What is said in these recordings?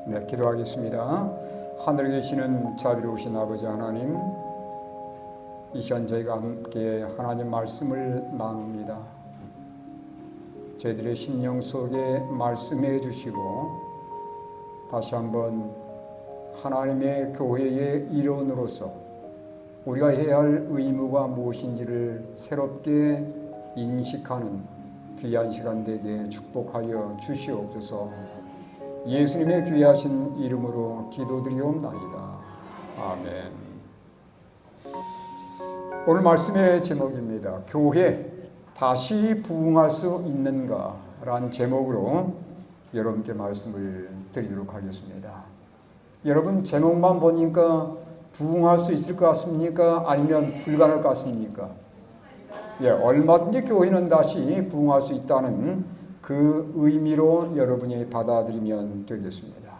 네, 기도하겠습니다. 하늘에 계시는 자비로우신 아버지 하나님, 이 시간 저희가 함께 하나님 말씀을 나눕니다. 저희들의 심령 속에 말씀해 주시고 다시 한번 하나님의 교회의 일원으로서 우리가 해야 할 의무가 무엇인지를 새롭게 인식하는 귀한 시간 되게 축복하여 주시옵소서. 예수님의 귀하신 이름으로 기도드리옵나이다. 아멘. 오늘 말씀의 제목입니다. 교회 다시 부흥할 수 있는가? 라는 제목으로 여러분께 말씀을 드리도록 하겠습니다. 여러분, 제목만 보니까 부흥할 수 있을 것 같습니까? 아니면 불가능할 것 같습니까? 얼마든지 교회는 다시 부흥할 수 있다는 그 의미로 여러분이 받아들이면 되겠습니다.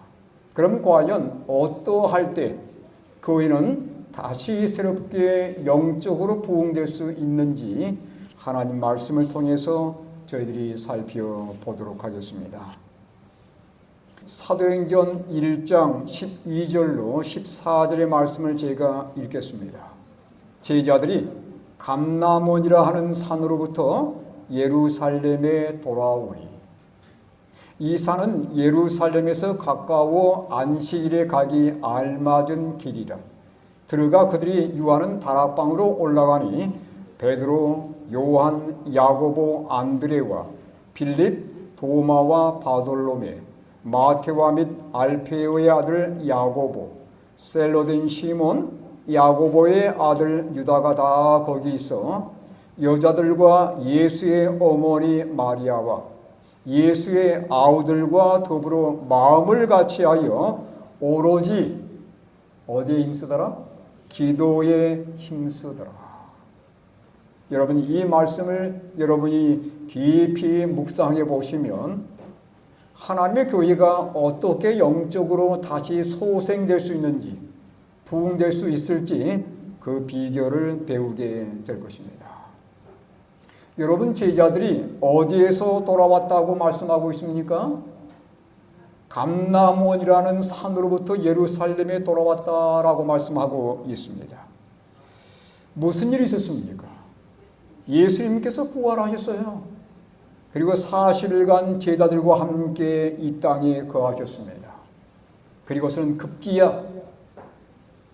그럼 과연 어떠할 때 교회는 다시 새롭게 영적으로 부흥될 수 있는지 하나님 말씀을 통해서 저희들이 살펴보도록 하겠습니다. 사도행전 1장 12절로 14절의 말씀을 제가 읽겠습니다. 제자들이 감람원이라 하는 산으로부터 예루살렘에 돌아오니, 이 산은 예루살렘에서 가까워 안식일에 가기 알맞은 길이라. 들어가 그들이 유하는 다락방으로 올라가니 베드로, 요한, 야고보, 안드레와 빌립, 도마와 바돌로메, 마테와 및 알페오의 아들 야고보, 셀로된 시몬, 야고보의 아들 유다가 다 거기 있어 여자들과 예수의 어머니 마리아와 예수의 아우들과 더불어 마음을 같이하여 오로지 어디에 힘쓰더라? 기도에 힘쓰더라. 여러분, 이 말씀을 여러분이 깊이 묵상해 보시면 하나님의 교회가 어떻게 영적으로 다시 소생될 수 있는지, 부흥될 수 있을지 그 비결을 배우게 될 것입니다. 여러분, 제자들이 어디에서 돌아왔다고 말씀하고 있습니까? 감람원이라는 산으로부터 예루살렘에 돌아왔다라고 말씀하고 있습니다. 무슨 일이 있었습니까? 예수님께서 부활하셨어요. 그리고 40일간 제자들과 함께 이 땅에 거하셨습니다. 그리고서는 급기야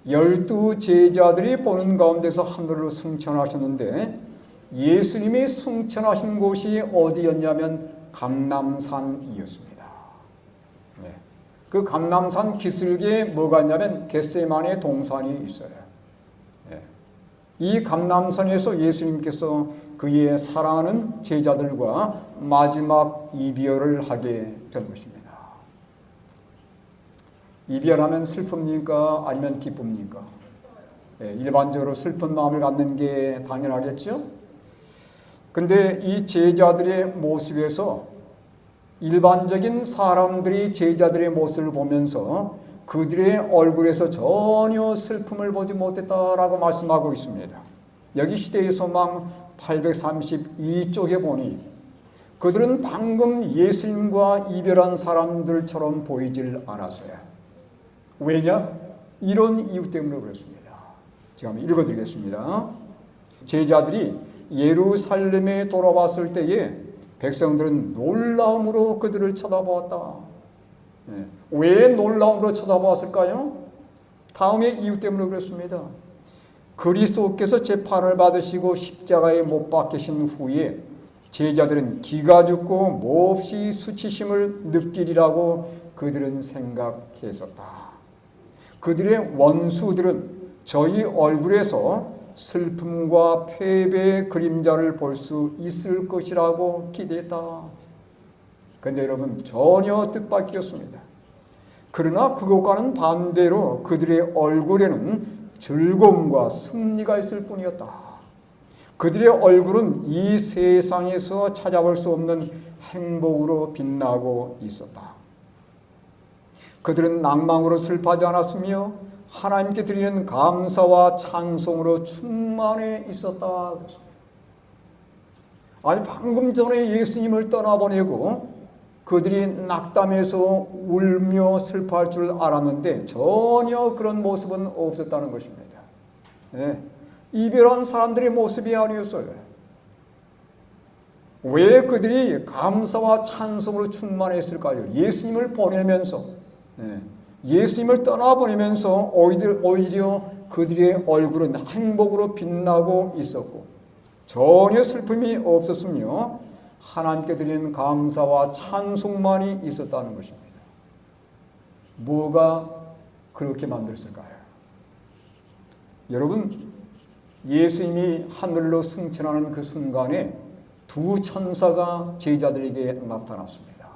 12 제자들이 보는 가운데서 하늘로 승천하셨는데, 예수님이 승천하신 곳이 어디였냐면 감람산이었습니다. 네. 그 감람산 기슭에 뭐가 있냐면 겟세마네 동산이 있어요. 네. 이 감람산에서 예수님께서 그의 사랑하는 제자들과 마지막 이별을 하게 된 것입니다. 이별하면 슬픕니까? 아니면 기쁩니까? 네, 일반적으로 슬픈 마음을 갖는 게 당연하겠죠? 근데 이 제자들의 모습에서 일반적인 사람들이 제자들의 모습을 보면서 그들의 얼굴에서 전혀 슬픔을 보지 못했다라고 말씀하고 있습니다. 여기 시대의 소망 832쪽에 보니 그들은 방금 예수님과 이별한 사람들처럼 보이질 않았어요. 왜냐? 이런 이유 때문에 그렇습니다. 제가 한번 읽어드리겠습니다. 제자들이 예루살렘에 돌아왔을 때에 백성들은 놀라움으로 그들을 쳐다보았다. 왜 놀라움으로 쳐다보았을까요? 다음의 이유 때문에 그렇습니다. 그리스도께서 재판을 받으시고 십자가에 못 박히신 후에 제자들은 기가 죽고 몹시 수치심을 느끼리라고 그들은 생각했었다. 그들의 원수들은 저희 얼굴에서 슬픔과 패배의 그림자를 볼 수 있을 것이라고 기대했다. 그런데 여러분, 전혀 뜻밖이었습니다. 그러나 그것과는 반대로 그들의 얼굴에는 즐거움과 승리가 있을 뿐이었다. 그들의 얼굴은 이 세상에서 찾아볼 수 없는 행복으로 빛나고 있었다. 그들은 낭망으로 슬퍼하지 않았으며 하나님께 드리는 감사와 찬송으로 충만해 있었다. 아니, 방금 전에 예수님을 떠나보내고 그들이 낙담해서 울며 슬퍼할 줄 알았는데 전혀 그런 모습은 없었다는 것입니다. 네. 이별한 사람들의 모습이 아니었어요. 왜 그들이 감사와 찬송으로 충만했을까요? 예수님을 보내면서, 예수님을 떠나보내면서 오히려 그들의 얼굴은 행복으로 빛나고 있었고 전혀 슬픔이 없었으며 하나님께 드리는 감사와 찬송만이 있었다는 것입니다. 뭐가 그렇게 만들었을까요? 여러분, 예수님이 하늘로 승천하는 그 순간에 두 천사가 제자들에게 나타났습니다.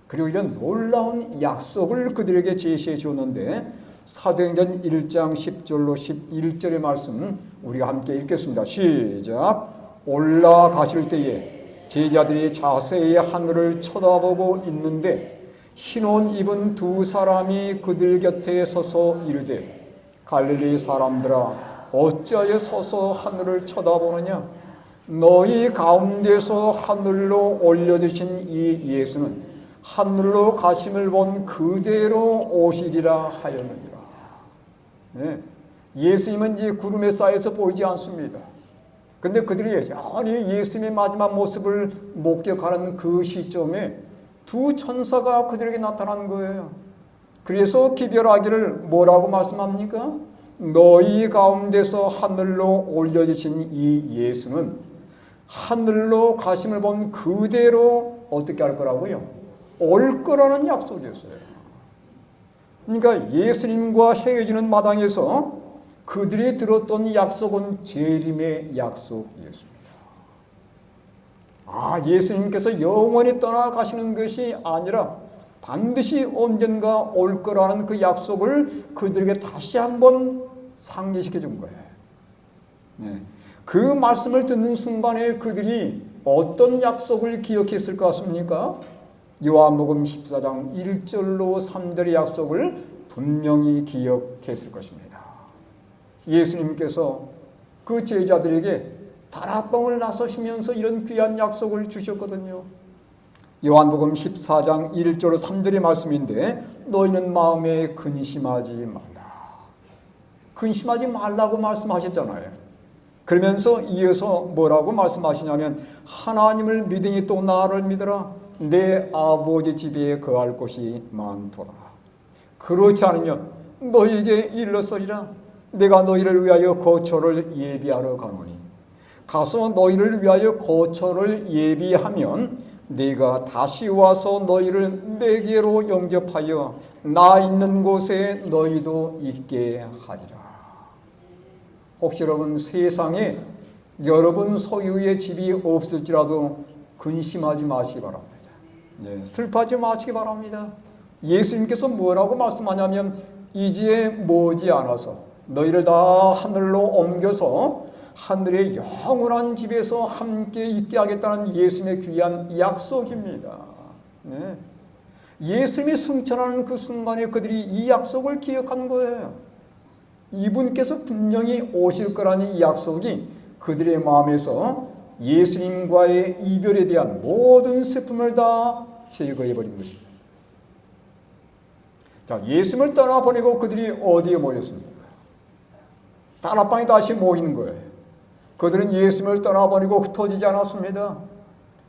그리고 이런 놀라운 약속을 그들에게 제시해 주었는데 사도행전 1장 10절로 11절의 말씀 우리가 함께 읽겠습니다. 시작. 올라가실 때에 제자들이 자세히 하늘을 쳐다보고 있는데 흰 옷 입은 두 사람이 그들 곁에 서서 이르되 갈릴리 사람들아 어찌하여 서서 하늘을 쳐다보느냐? 너희 가운데서 하늘로 올려주신 이 예수는 하늘로 가심을 본 그대로 오시리라 하였느니라. 네. 예수님은 이제 구름에 쌓여서 보이지 않습니다. 근데 그들이 여전히 예수님의 마지막 모습을 목격하는 그 시점에 두 천사가 그들에게 나타난 거예요. 그래서 기별하기를 뭐라고 말씀합니까? 너희 가운데서 하늘로 올려주신 이 예수는 하늘로 가심을 본 그대로 어떻게 할 거라고요? 올 거라는 약속이었어요. 그러니까 예수님과 헤어지는 마당에서 그들이 들었던 약속은 재림의 약속이었습니다. 예수님께서 영원히 떠나가시는 것이 아니라 반드시 언젠가 올 거라는 그 약속을 그들에게 다시 한번 상기시켜 준 거예요. 네. 그 말씀을 듣는 순간에 그들이 어떤 약속을 기억했을 것 같습니까? 요한복음 14장 1절로 3절의 약속을 분명히 기억했을 것입니다. 예수님께서 그 제자들에게 다락방을 나서시면서 이런 귀한 약속을 주셨거든요. 요한복음 14장 1절로 3절의 말씀인데 너희는 마음에 근심하지 말라. 근심하지 말라고 말씀하셨잖아요. 그러면서 이어서 뭐라고 말씀하시냐면 하나님을 믿으니 또 나를 믿으라. 내 아버지 집에 거할 곳이 많도다. 그렇지 않으면 너희에게 일렀으리라. 내가 너희를 위하여 거처를 예비하러 가노니 가서 너희를 위하여 거처를 예비하면 네가 다시 와서 너희를 내게로 영접하여 나 있는 곳에 너희도 있게 하리라. 혹시 여러분 세상에 여러분 소유의 집이 없을지라도 근심하지 마시기 바랍니다. 슬퍼하지 마시기 바랍니다. 예수님께서 뭐라고 말씀하냐면 이제 머지않아서 너희를 다 하늘로 옮겨서 하늘의 영원한 집에서 함께 있게 하겠다는 예수님의 귀한 약속입니다. 네. 예수님이 승천하는 그 순간에 그들이 이 약속을 기억한 거예요. 이분께서 분명히 오실 거라는 이 약속이 그들의 마음에서 예수님과의 이별에 대한 모든 슬픔을 다 제거해버린 것입니다. 자, 예수님을 떠나보내고 그들이 어디에 모였습니까? 다락방에 다시 모이는 거예요. 그들은 예수님을 떠나보내고 흩어지지 않았습니다.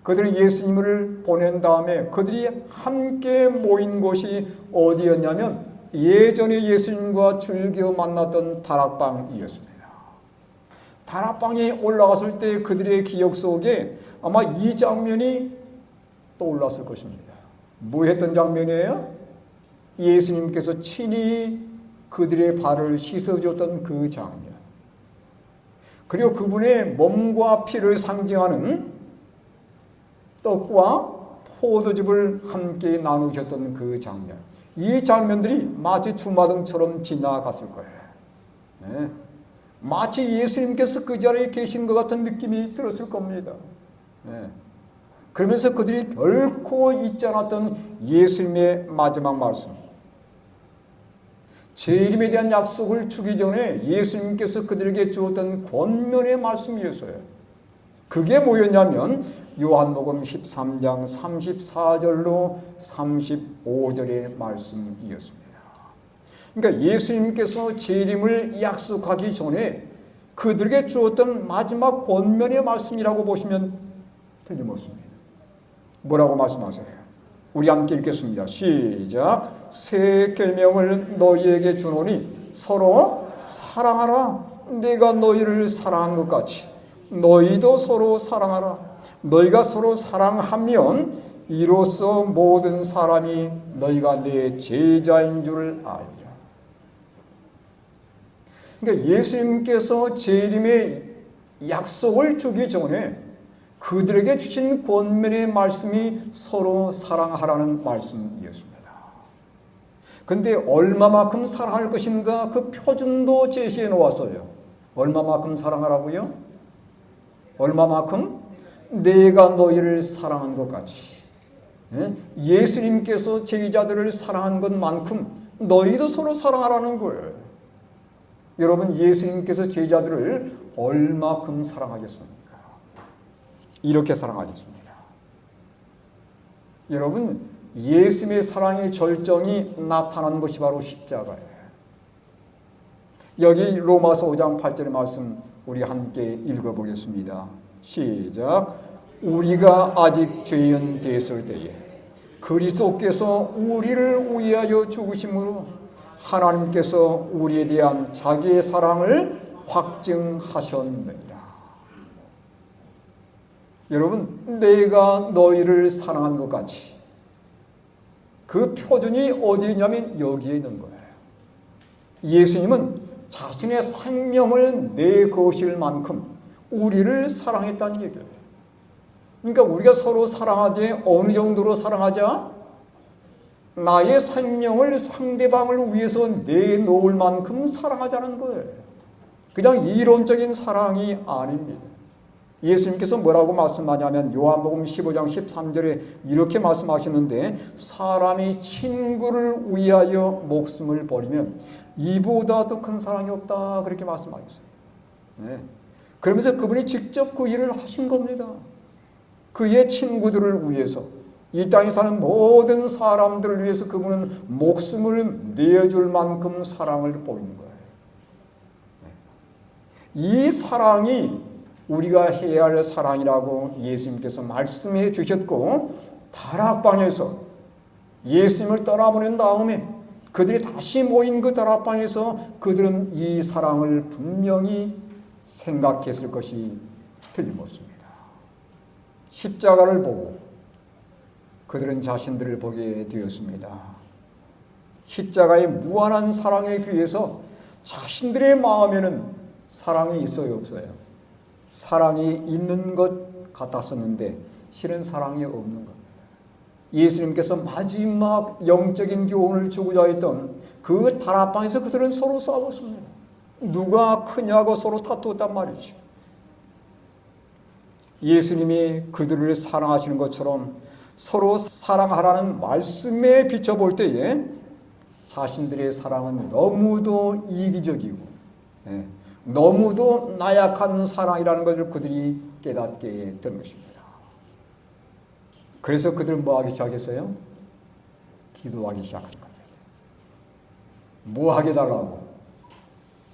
그들은 예수님을 보낸 다음에 그들이 함께 모인 곳이 어디였냐면 예전에 예수님과 즐겨 만났던 다락방이었습니다. 다락방에 올라갔을 때 그들의 기억 속에 아마 이 장면이 떠올랐을 것입니다. 뭐 했던 장면이에요? 예수님께서 친히 그들의 발을 씻어줬던 그 장면. 그리고 그분의 몸과 피를 상징하는 떡과 포도즙을 함께 나누셨던 그 장면. 이 장면들이 마치 주마등처럼 지나갔을 거예요. 네. 마치 예수님께서 그 자리에 계신 것 같은 느낌이 들었을 겁니다. 네. 그러면서 그들이 결코 잊지 않았던 예수님의 마지막 말씀. 재림에 대한 약속을 주기 전에 예수님께서 그들에게 주었던 권면의 말씀이었어요. 그게 뭐였냐면 요한복음 13장 34절로 35절의 말씀이었습니다. 그러니까 예수님께서 재림을 약속하기 전에 그들에게 주었던 마지막 권면의 말씀이라고 보시면 틀림없습니다. 뭐라고 말씀하세요? 우리 함께 읽겠습니다. 시작. 새 계명을 너희에게 주노니 서로 사랑하라. 내가 너희를 사랑한 것 같이 너희도 서로 사랑하라. 너희가 서로 사랑하면 이로써 모든 사람이 너희가 내 제자인 줄 알리라. 그러니까 예수님께서 재림의 약속을 주기 전에 그들에게 주신 권면의 말씀이 서로 사랑하라는 말씀이었습니다. 그런데 얼마만큼 사랑할 것인가 그 표준도 제시해 놓았어요. 얼마만큼 사랑하라고요? 얼마만큼? 내가 너희를 사랑한 것 같이. 예수님께서 제자들을 사랑한 것만큼 너희도 서로 사랑하라는 거예요. 여러분, 예수님께서 제자들을 얼마큼 사랑하겠습니까? 이렇게 사랑하겠습니다. 여러분, 예수님의 사랑의 절정이 나타난 것이 바로 십자가예요. 여기 로마서 5장 8절의 말씀 우리 함께 읽어보겠습니다. 시작. 우리가 아직 죄인 되었을 때에 그리스도께서 우리를 위하여 죽으심으로 하나님께서 우리에 대한 자기의 사랑을 확증하셨느니라. 여러분, 내가 너희를 사랑한 것 같이 그 표준이 어디에 있냐면 여기에 있는 거예요. 예수님은 자신의 생명을 내거실 만큼 우리를 사랑했다는 얘기예요. 그러니까 우리가 서로 사랑하되 어느 정도로 사랑하자? 나의 생명을 상대방을 위해서 내놓을 만큼 사랑하자는 거예요. 그냥 이론적인 사랑이 아닙니다. 예수님께서 뭐라고 말씀하냐면 요한복음 15장 13절에 이렇게 말씀하시는데 사람이 친구를 위하여 목숨을 버리면 이보다 더 큰 사랑이 없다 그렇게 말씀하셨어요. 네. 그러면서 그분이 직접 그 일을 하신 겁니다. 그의 친구들을 위해서 이 땅에 사는 모든 사람들을 위해서 그분은 목숨을 내어줄 만큼 사랑을 보이는 거예요. 이 사랑이 우리가 해야 할 사랑이라고 예수님께서 말씀해 주셨고 다락방에서 예수님을 떠나보낸 다음에 그들이 다시 모인 그 다락방에서 그들은 이 사랑을 분명히 생각했을 것이 틀림없습니다. 십자가를 보고 그들은 자신들을 보게 되었습니다. 십자가의 무한한 사랑에 비해서 자신들의 마음에는 사랑이 있어요, 없어요? 사랑이 있는 것 같았었는데 실은 사랑이 없는 겁니다. 예수님께서 마지막 영적인 교훈을 주고자 했던 그 다락방에서 그들은 서로 싸웠습니다. 누가 크냐고 서로 다투었단 말이죠. 예수님이 그들을 사랑하시는 것처럼 서로 사랑하라는 말씀에 비춰볼 때에 자신들의 사랑은 너무도 이기적이고 너무도 나약한 사랑이라는 것을 그들이 깨닫게 된 것입니다. 그래서 그들은 뭐 하기 시작했어요? 기도하기 시작한 겁니다. 뭐 하게 달라고?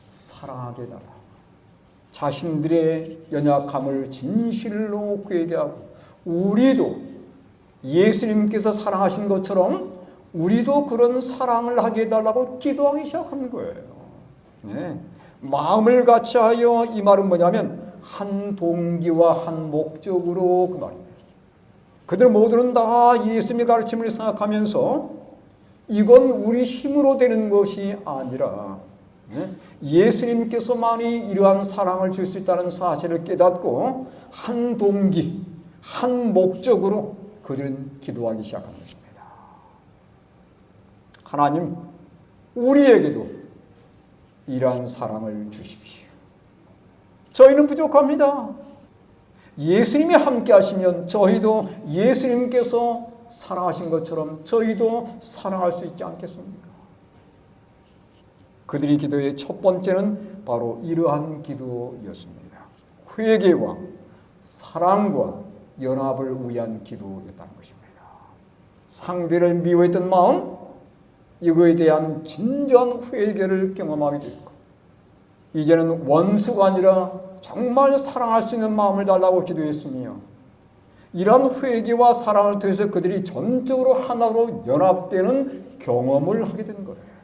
사랑하게 달라고. 자신들의 연약함을 진실로 그에게 하고 우리도 예수님께서 사랑하신 것처럼 우리도 그런 사랑을 하게 해달라고 기도하기 시작하는 거예요. 네. 마음을 같이하여 이 말은 뭐냐면 한 동기와 한 목적으로 그 말입니다. 그들 모두는 다 예수님의 가르침을 생각하면서 이건 우리 힘으로 되는 것이 아니라 예수님께서만이 이러한 사랑을 줄 수 있다는 사실을 깨닫고 한 동기, 한 목적으로 그들은 기도하기 시작한 것입니다. 하나님, 우리에게도 이러한 사랑을 주십시오. 저희는 부족합니다. 예수님이 함께 하시면 저희도 예수님께서 사랑하신 것처럼 저희도 사랑할 수 있지 않겠습니까? 그들의 기도의 첫 번째는 바로 이러한 기도였습니다. 회개와 사랑과 연합을 위한 기도였다는 것입니다. 상대를 미워했던 마음, 이거에 대한 진정한 회개를 경험하게 됐고, 이제는 원수가 아니라 정말 사랑할 수 있는 마음을 달라고 기도했으며, 이러한 회개와 사랑을 통해서 그들이 전적으로 하나로 연합되는 경험을 하게 된 거예요.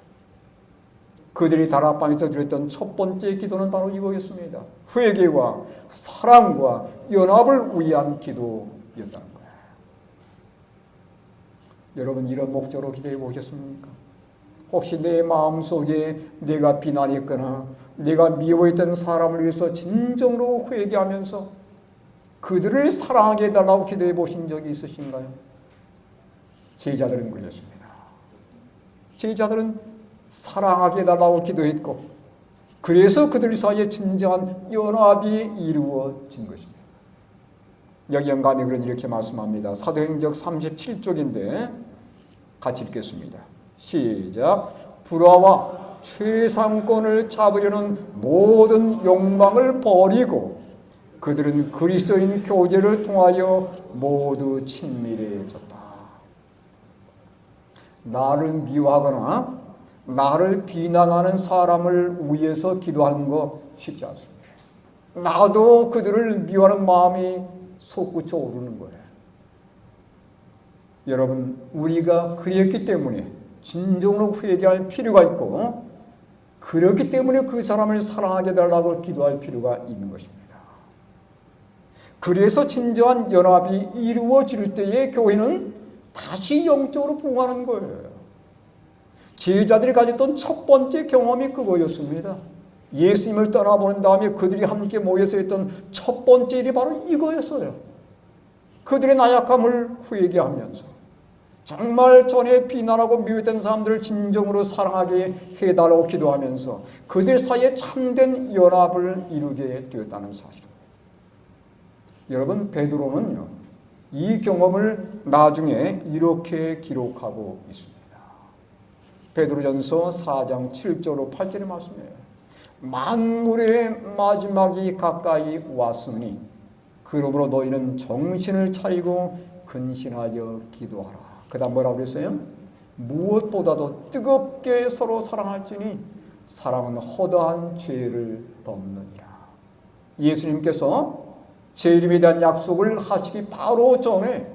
그들이 다락방에서 드렸던 첫 번째 기도는 바로 이거였습니다. 회개와 사랑과 연합을 위한 기도였다는 거예요. 여러분, 이런 목적으로 기도해 보셨습니까? 혹시 내 마음속에 내가 비난했거나 내가 미워했던 사람을 위해서 진정으로 회개하면서 그들을 사랑하게 해달라고 기도해 보신 적이 있으신가요? 제자들은 그랬습니다. 제자들은 사랑하게 해달라고 기도했고, 그래서 그들 사이에 진정한 연합이 이루어진 것입니다. 여기 영감이 그런 이렇게 말씀합니다. 사도행전 37쪽인데 같이 읽겠습니다. 시작. 불화와 최상권을 잡으려는 모든 욕망을 버리고 그들은 그리스도인 교제를 통하여 모두 친밀해졌다. 나를 미워하거나 나를 비난하는 사람을 위해서 기도하는 거 쉽지 않습니다. 나도 그들을 미워하는 마음이 솟구쳐 오르는 거예요. 여러분, 우리가 그랬기 때문에 진정으로 회개할 필요가 있고, 그렇기 때문에 그 사람을 사랑하게 해달라고 기도할 필요가 있는 것입니다. 그래서 진정한 연합이 이루어질 때에 교회는 다시 영적으로 부흥하는 거예요. 제자들이 가졌던 첫 번째 경험이 그거였습니다. 예수님을 떠나보낸 다음에 그들이 함께 모여서 했던 첫 번째 일이 바로 이거였어요. 그들의 나약함을 회개하면서 정말 전에 비난하고 미워했던 사람들을 진정으로 사랑하게 해달라고 기도하면서 그들 사이에 참된 연합을 이루게 되었다는 사실입니다. 여러분, 베드로는요, 이 경험을 나중에 이렇게 기록하고 있습니다. 베드로전서 4장 7절로 8절의 말씀이에요. 만물의 마지막이 가까이 왔으니 그러므로 너희는 정신을 차리고 근신하여 기도하라. 그 다음 뭐라고 그랬어요? 무엇보다도 뜨겁게 서로 사랑할지니 사랑은 허다한 죄를 덮느니라. 예수님께서 재림에 대한 약속을 하시기 바로 전에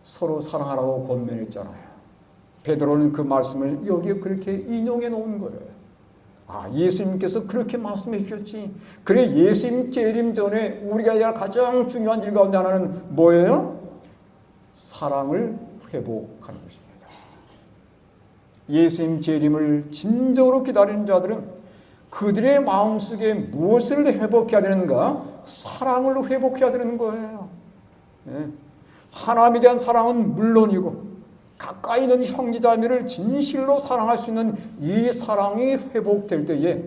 서로 사랑하라고 권면했잖아요. 베드로는 그 말씀을 여기에 그렇게 인용해 놓은 거예요. 아, 예수님께서 그렇게 말씀해 주셨지. 그래, 예수님 재림 전에 우리가 해야 할 가장 중요한 일 가운데 하나는 뭐예요? 사랑을 회복하는 것입니다. 예수님 재림을 진정으로 기다리는 자들은 그들의 마음속에 무엇을 회복해야 되는가? 사랑을 회복해야 되는 거예요. 네. 하나님에 대한 사랑은 물론이고 가까이 있는 형제자매를 진실로 사랑할 수 있는 이 사랑이 회복될 때에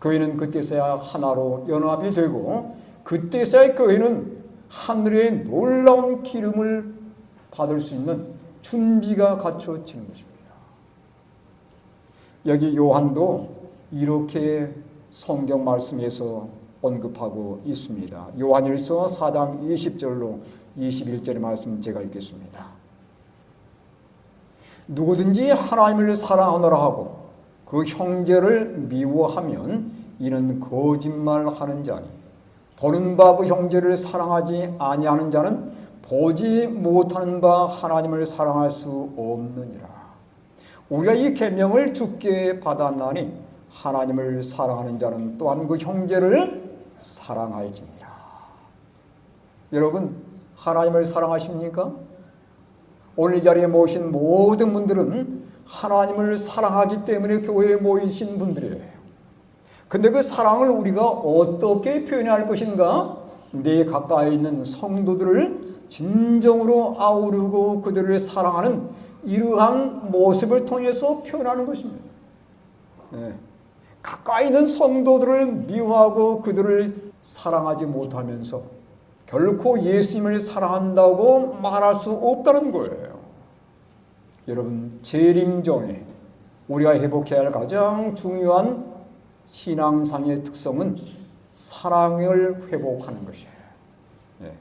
교회는 그때서야 하나로 연합이 되고 그때서야 교회는 하늘의 놀라운 기름을 받을 수 있는 준비가 갖춰지는 것입니다. 여기 요한도 이렇게 성경 말씀에서 언급하고 있습니다. 요한일서 4장 20절로 21절의 말씀 제가 읽겠습니다. 누구든지 하나님을 사랑하노라 하고 그 형제를 미워하면 이는 거짓말하는 자니 보는 바 그 형제를 사랑하지 아니하는 자는 보지 못하는 바 하나님을 사랑할 수 없느니라. 우리가 이 계명을 주께 받았나니 하나님을 사랑하는 자는 또한 그 형제를 사랑할지니라. 여러분, 하나님을 사랑하십니까? 오늘 이 자리에 모신 모든 분들은 하나님을 사랑하기 때문에 교회에 모이신 분들이에요. 근데 그 사랑을 우리가 어떻게 표현해야 할 것인가? 내 가까이 있는 성도들을 진정으로 아우르고 그들을 사랑하는 이러한 모습을 통해서 표현하는 것입니다. 네. 가까이 있는 성도들을 미워하고 그들을 사랑하지 못하면서 결코 예수님을 사랑한다고 말할 수 없다는 거예요. 여러분, 재림 전에 우리가 회복해야 할 가장 중요한 신앙상의 특성은 사랑을 회복하는 것이에요. 네.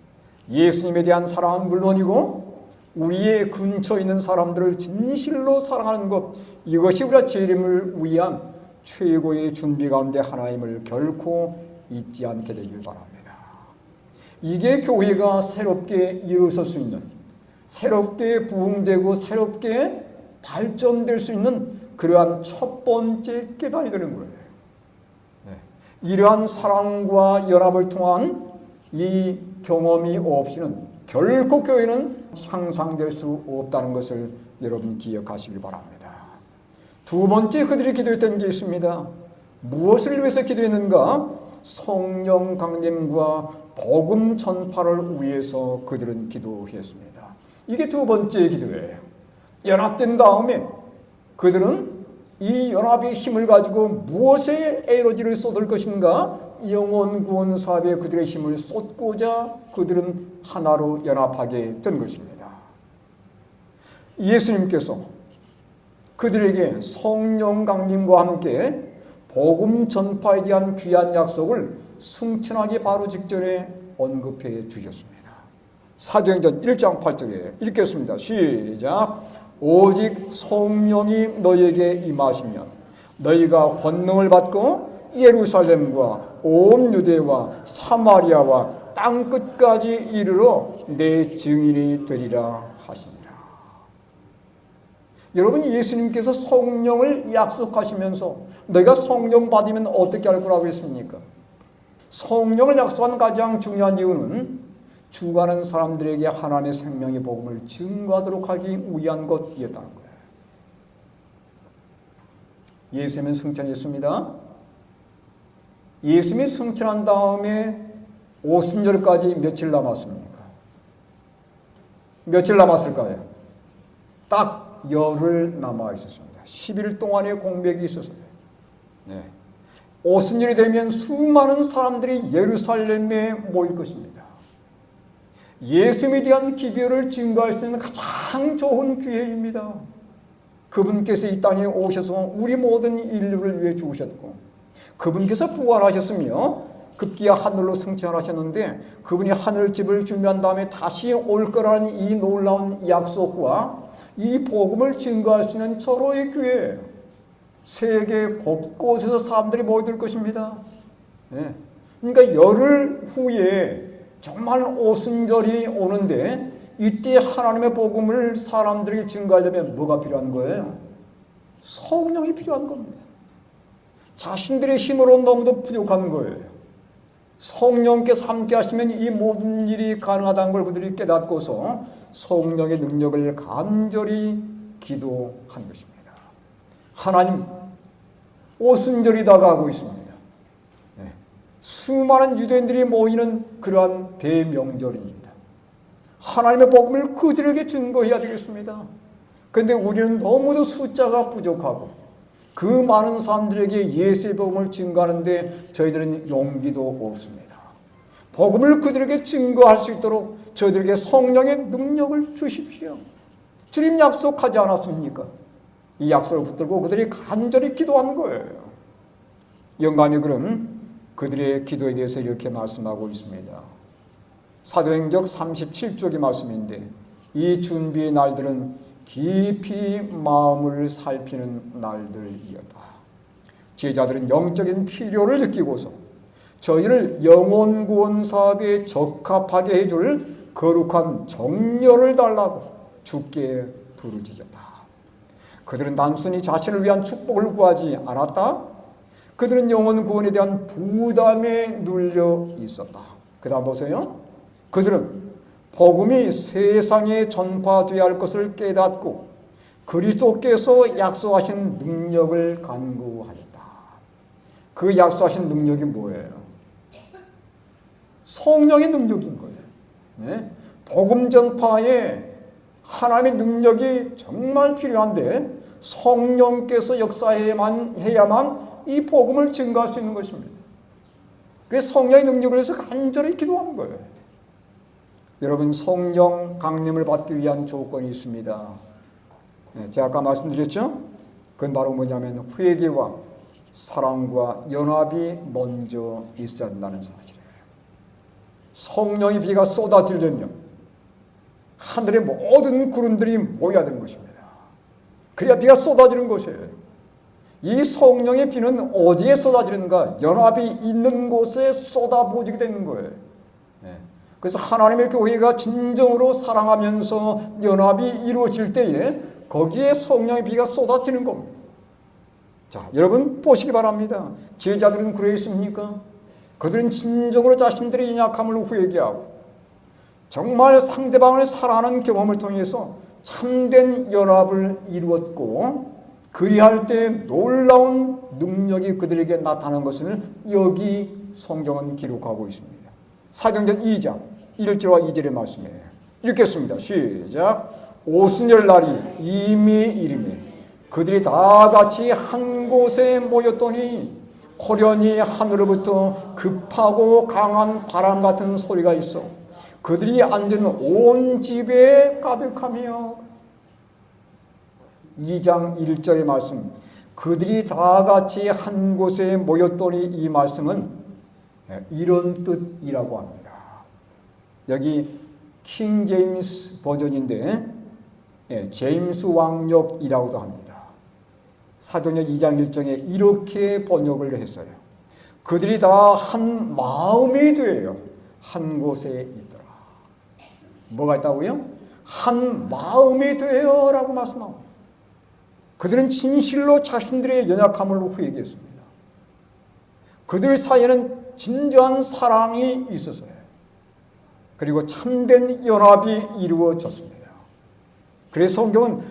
예수님에 대한 사랑은 물론이고 우리의 근처에 있는 사람들을 진실로 사랑하는 것, 이것이 우리가 재림을 위한 최고의 준비 가운데 하나임을 결코 잊지 않게 되길 바랍니다. 이게 교회가 새롭게 일어설 수 있는, 새롭게 부흥되고 새롭게 발전될 수 있는 그러한 첫 번째 계단이 되는 거예요. 이러한 사랑과 연합을 통한 이 경험이 없이는 결코 교회는 향상될 수 없다는 것을 여러분 기억하시길 바랍니다. 두 번째 그들이 기도했던 게 있습니다. 무엇을 위해서 기도했는가? 성령 강림과 복음 전파를 위해서 그들은 기도했습니다. 이게 두 번째 기도예요. 연합된 다음에 그들은 이 연합의 힘을 가지고 무엇에 에너지를 쏟을 것인가? 영혼 구원 사업에 그들의 힘을 쏟고자 그들은 하나로 연합하게 된 것입니다. 예수님께서 그들에게 성령 강림과 함께 복음 전파에 대한 귀한 약속을 승천하기 바로 직전에 언급해 주셨습니다. 사도행전 1장 8절에 읽겠습니다. 시작. 오직 성령이 너희에게 임하시면 너희가 권능을 받고 예루살렘과 온 유대와 사마리아와 땅 끝까지 이르러 내 증인이 되리라 하시니라. 여러분, 예수님께서 성령을 약속하시면서 너희가 성령 받으면 어떻게 할 거라고 했습니까? 성령을 약속한 가장 중요한 이유는 죽어가는 사람들에게 하나님의 생명의 복음을 증거하도록 하기 위한 것이었다는 거예요. 예수님은 승천했습니다. 예수님이 승천한 다음에 오순절까지 며칠 남았습니까? 며칠 남았을까요? 딱 열흘 남아 있었습니다. 10일 동안의 공백이 있었어요. 네. 오순절이 되면 수많은 사람들이 예루살렘에 모일 것입니다. 예수님에 대한 기별을 증거할 수 있는 가장 좋은 기회입니다. 그분께서 이 땅에 오셔서 우리 모든 인류를 위해 죽으셨고 그분께서 부활하셨으며 급기야 하늘로 승천하셨는데 그분이 하늘집을 준비한 다음에 다시 올 거라는 이 놀라운 약속과 이 복음을 증거할 수 있는 절호의 기회예요. 세계 곳곳에서 사람들이 모여들 것입니다. 네. 그러니까 열흘 후에 정말 오순절이 오는데 이때 하나님의 복음을 사람들에게 증거하려면 뭐가 필요한 거예요? 성령이 필요한 겁니다. 자신들의 힘으로 너무도 부족한 거예요. 성령께서 함께 하시면 이 모든 일이 가능하다는 걸 그들이 깨닫고서 성령의 능력을 간절히 기도한 것입니다. 하나님, 오순절이 다가오고 있습니다. 네. 수많은 유대인들이 모이는 그러한 대명절입니다. 하나님의 복음을 그들에게 증거해야 되겠습니다. 그런데 우리는 너무도 숫자가 부족하고 그 많은 사람들에게 예수의 복음을 증거하는데 저희들은 용기도 없습니다. 복음을 그들에게 증거할 수 있도록 저희들에게 성령의 능력을 주십시오. 주님 약속하지 않았습니까? 이 약속을 붙들고 그들이 간절히 기도한 거예요. 영감이 그럼 그들의 기도에 대해서 이렇게 말씀하고 있습니다. 사도행전 37쪽의 말씀인데 이 준비의 날들은 깊이 마음을 살피는 날들이었다. 제자들은 영적인 필요를 느끼고서 저희를 영혼 구원 사업에 적합하게 해줄 거룩한 정열을 달라고 주께 부르짖었다. 그들은 단순히 자신을 위한 축복을 구하지 않았다. 그들은 영혼 구원에 대한 부담에 눌려 있었다. 그 다음 보세요. 그들은 복음이 세상에 전파되어야 할 것을 깨닫고 그리스도께서 약속하신 능력을 간구하였다. 그 약속하신 능력이 뭐예요? 성령의 능력인 거예요. 네? 복음 전파에 하나님의 능력이 정말 필요한데 성령께서 역사해야만 이 복음을 증거할 수 있는 것입니다. 그래서 성령의 능력을 위해서 간절히 기도하는 거예요. 여러분, 성령 강림을 받기 위한 조건이 있습니다. 네, 제가 아까 말씀드렸죠? 그건 바로 뭐냐면 회개와 사랑과 연합이 먼저 있어야 한다는 사실이에요. 성령의 비가 쏟아지려면 하늘의 모든 구름들이 모여야 되는 것입니다. 그래야 비가 쏟아지는 것이에요. 이 성령의 비는 어디에 쏟아지는가? 연합이 있는 곳에 쏟아부어지게 되는 거예요. 그래서 하나님의 교회가 진정으로 사랑하면서 연합이 이루어질 때에 거기에 성령의 비가 쏟아지는 겁니다. 자, 여러분 보시기 바랍니다. 제자들은 그러했습니까? 그들은 진정으로 자신들의 연약함을 회개하고 정말 상대방을 사랑하는 경험을 통해서 참된 연합을 이루었고 그리할 때 놀라운 능력이 그들에게 나타난 것을 여기 성경은 기록하고 있습니다. 사도행전 2장 1절과 2절의 말씀이에요. 읽겠습니다. 시작. 오순절날이 이미 이르매 그들이 다 같이 한 곳에 모였더니 호련히 하늘로부터 급하고 강한 바람 같은 소리가 있어 그들이 앉은 온 집에 가득하며 2장 1절의 말씀 그들이 다 같이 한 곳에 모였더니 이 말씀은 이런 뜻이라고 합니다. 여기 킹 제임스 버전인데 제임스 왕역이라고도 합니다. 사도행전 2장 1절에 이렇게 번역을 했어요. 그들이 다 한 마음이 되어 한 곳에 있더라. 뭐가 있다고요? 한 마음이 되어라고 말씀합니다. 그들은 진실로 자신들의 연약함을 회개했습니다. 그들 사이에는 진정한 사랑이 있었어요. 그리고 참된 연합이 이루어졌습니다. 그래서 성경은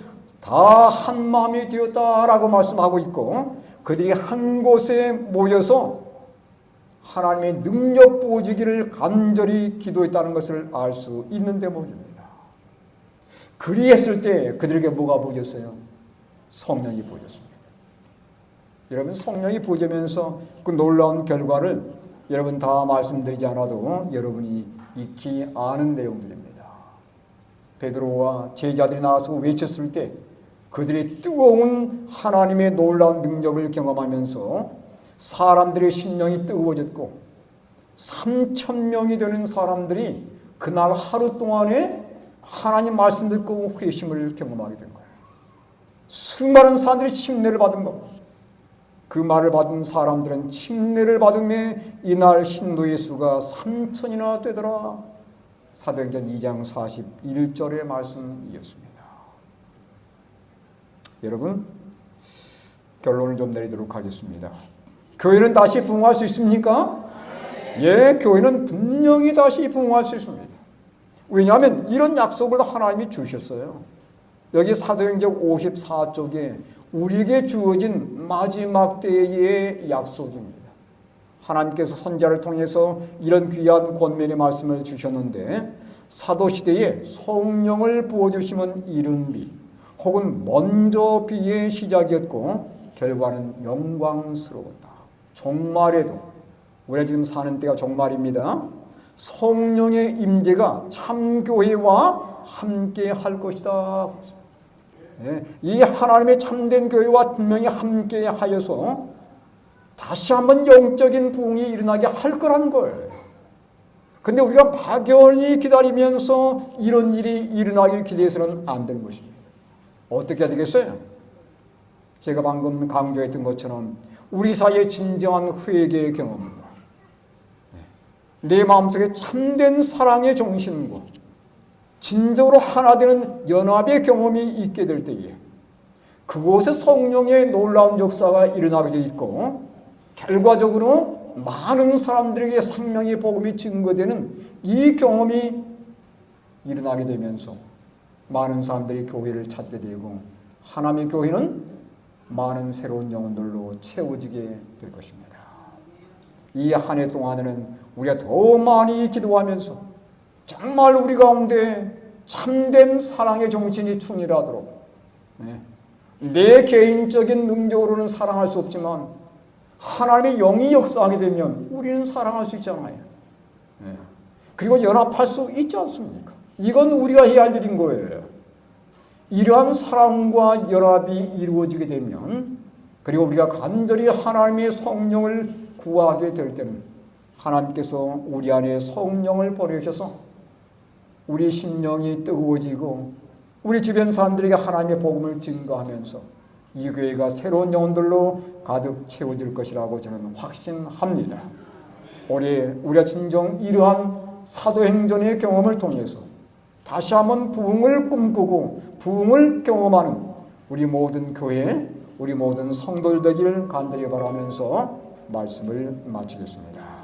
다 한 마음이 되었다라고 말씀하고 있고 그들이 한 곳에 모여서 하나님의 능력 부어지기를 간절히 기도했다는 것을 알 수 있는 대목입니다. 그리했을 때 그들에게 뭐가 부어졌어요? 성령이 부어졌습니다. 여러분 성령이 부어지면서 그 놀라운 결과를 여러분 다 말씀드리지 않아도 여러분이 익히 아는 내용들입니다. 베드로와 제자들이 나와서 외쳤을 때 그들이 뜨거운 하나님의 놀라운 능력을 경험하면서 사람들의 심령이 뜨거워졌고 3,000명이 되는 사람들이 그날 하루 동안에 하나님 말씀 듣고 회심을 경험하게 된 거예요. 수많은 사람들이 침례를 받은 겁니다. 그 말을 받은 사람들은 침례를 받음에 이날 신도의 수가 3,000이나 되더라. 사도행전 2장 41절의 말씀이었습니다. 여러분 결론을 좀 내리도록 하겠습니다. 교회는 다시 부흥할 수 있습니까? 예, 교회는 분명히 다시 부흥할 수 있습니다. 왜냐하면 이런 약속을 하나님이 주셨어요. 여기 사도행전 54쪽에 우리에게 주어진 마지막 때의 약속입니다. 하나님께서 선지자를 통해서 이런 귀한 권면의 말씀을 주셨는데 사도시대에 성령을 부어주시면 이른 비 혹은 먼저 비의 시작이었고 결과는 영광스러웠다. 종말에도 우리가 지금 사는 때가 종말입니다. 성령의 임재가 참교회와 함께 할 것이다. 이 하나님의 참된 교회와 분명히 함께 하여서 다시 한번 영적인 부흥이 일어나게 할 거라는 거예요. 근데 우리가 막연히 기다리면서 이런 일이 일어나길 기대해서는 안 되는 것입니다. 어떻게 해야 되겠어요? 제가 방금 강조했던 것처럼 우리 사이에 진정한 회개의 경험과 내 마음속에 참된 사랑의 정신과 진정으로 하나 되는 연합의 경험이 있게 될 때에 그곳에 성령의 놀라운 역사가 일어나게 돼 있고 결과적으로 많은 사람들에게 생명의 복음이 증거되는 이 경험이 일어나게 되면서 많은 사람들이 교회를 찾게 되고 하나님의 교회는 많은 새로운 영혼들로 채워지게 될 것입니다. 이 한 해 동안에는 우리가 더 많이 기도하면서 정말 우리 가운데 참된 사랑의 정신이 충실하도록 내 개인적인 능력으로는 사랑할 수 없지만 하나님의 영이 역사하게 되면 우리는 사랑할 수 있잖아요. 그리고 연합할 수 있지 않습니까? 이건 우리가 해야 할 일인 거예요. 이러한 사랑과 연합이 이루어지게 되면 그리고 우리가 간절히 하나님의 성령을 구하게 될 때는 하나님께서 우리 안에 성령을 보내셔서 우리 심령이 뜨거워지고 우리 주변 사람들에게 하나님의 복음을 증거하면서 이 교회가 새로운 영혼들로 가득 채워질 것이라고 저는 확신합니다. 올해 우리가 진정 이러한 사도행전의 경험을 통해서 다시 한번 부흥을 꿈꾸고 부흥을 경험하는 우리 모든 교회, 우리 모든 성도들 되기를 간절히 바라면서 말씀을 마치겠습니다.